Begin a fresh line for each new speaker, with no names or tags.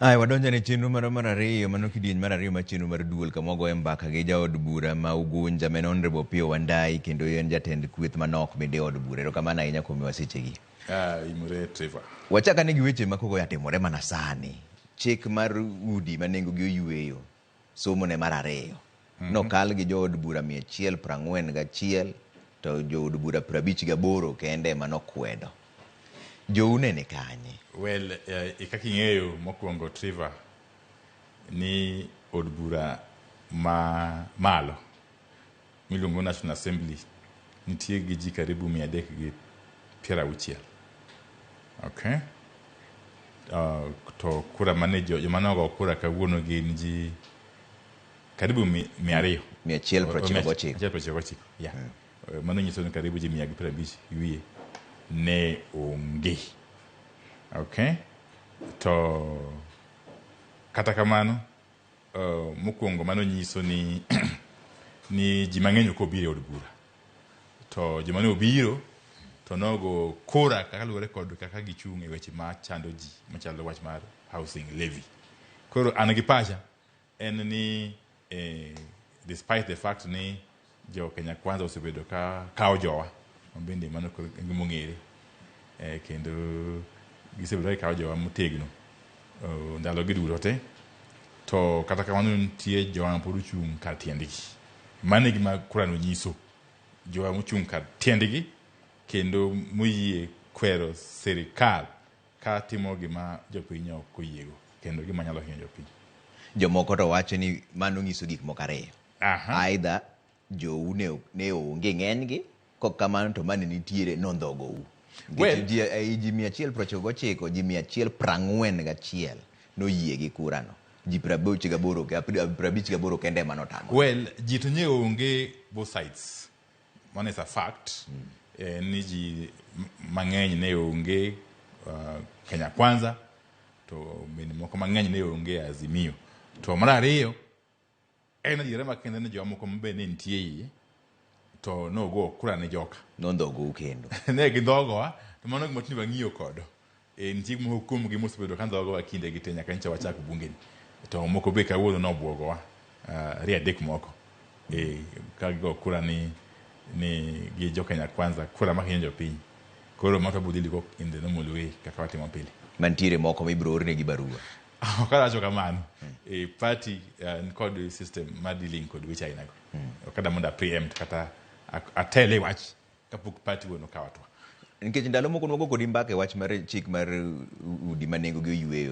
Ai wadonjo ne chenro mar ariyo mano kidieny mar ariyo ma chenro mar duol kama wagoye mbaka gi jaod bura ma Ugunja men Honorable Opiyo Wandayi kendo en jatend kweth manok bende od bura. Erokamano ahinya kuom wasechegi.
Imore Trevor.
Wachaka ni gi weche ma kogo yatimore mana sani. Chik mar udi ma nengogi oyweyo somo ne mar ariyo. Nokal gi jood bura 141 to jood bura 58 kende manokwedo. Joune ne kanye?
Well, kaka ing'eyo mokwongo Trevor ni od bura ma malo miluongo National Assembly nitie gi ji karibu 360. Okay? To kura mane jomanogo kura kawuono gin ji karibu 200.
199.
Yeah. Mano nyiso ni karibu ji 150 wiye ne onge. Okay? To kata kamano mokwongo mano nyiso ni ni ji mang'eny ok obiro od bura. To joma ne obiro to nogo kura kaka luwore kod kaka gichung' e weche ma chando ji machalo wach mar housing levy. Koro an gi pacha en ni despite the fact ni jo Kenya Kwanza osebedo ka kawo jowa bende mano gimong'ere kendo gisebedo kawo jowa motegno ndalo gi duto te to kata kamano nitie jowa pod ochung' kar tiendgi. Mano e gima kurano nyiso, jowa mochung' kar tiendgi kendo moyie kwero sirikal ka timo gima jopiny ok oyiego kendo gima nyalo hinyo jopiny.
Jomoko to wacho ni mano nyiso gik moko ariyo. Aidha jou ne onge ng'enygi kok kamano to mane nitiere nondhogou. Ji 199 ji 141 noyie gi kurano. Ji 58 kende manotamo.
Well, ji to nye onge both sides. One is a fact. Ni ji mang'eny ne onge Kenya Kwanza to moko mang'eny ne onge Azimio. To mar ariyo en adiera makende ni jomoko mabe ne nitie iye to nogo kura ne joka.
Nondhogou kendo.
Ne gindhogowa to mano gima tini wang'iyo kodo. Nitie gima hukumu gi mosebedo ka ndhogowa kinde gi te nyaka nyicha wachak bungeni. To moko be kawuono nobwogowa riadek moko. Ka gigo kura ni gi jo Kenya Kwanza kura mahinyo jopiny. Koro mato budili ko in the normal way kaka watimo pile.
Mantiere moko mibiro orne gi barua.
Okaracho kamano. Party kod system ma dealing kod weche ainago. Okada mondo preempt kata atele wach kapok party wono kawatwa.
Nikech ndalo moko nwago kodi mbaka e wach mar chik mar udi ma nengogi oyweyo.